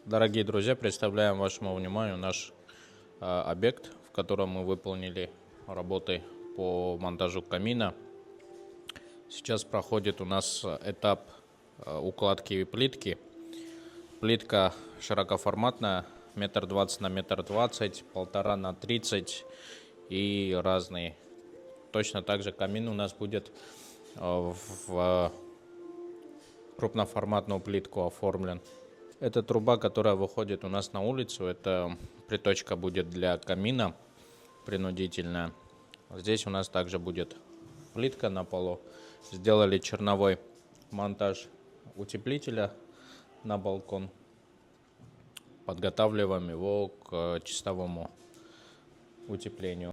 Дорогие друзья, представляем вашему вниманию наш объект, в котором мы выполнили работы по монтажу камина. Сейчас проходит у нас этап укладки плитки. Плитка широкоформатная, 1,20 на 1,20 м, 1,5 на 30 и разные. Точно так же камин у нас будет в крупноформатную плитку оформлен. Это труба, которая выходит у нас на улицу. Это приточка будет для камина принудительная. Здесь у нас также будет плитка на полу. Сделали черновой монтаж утеплителя на балкон. Подготавливаем его к чистовому утеплению.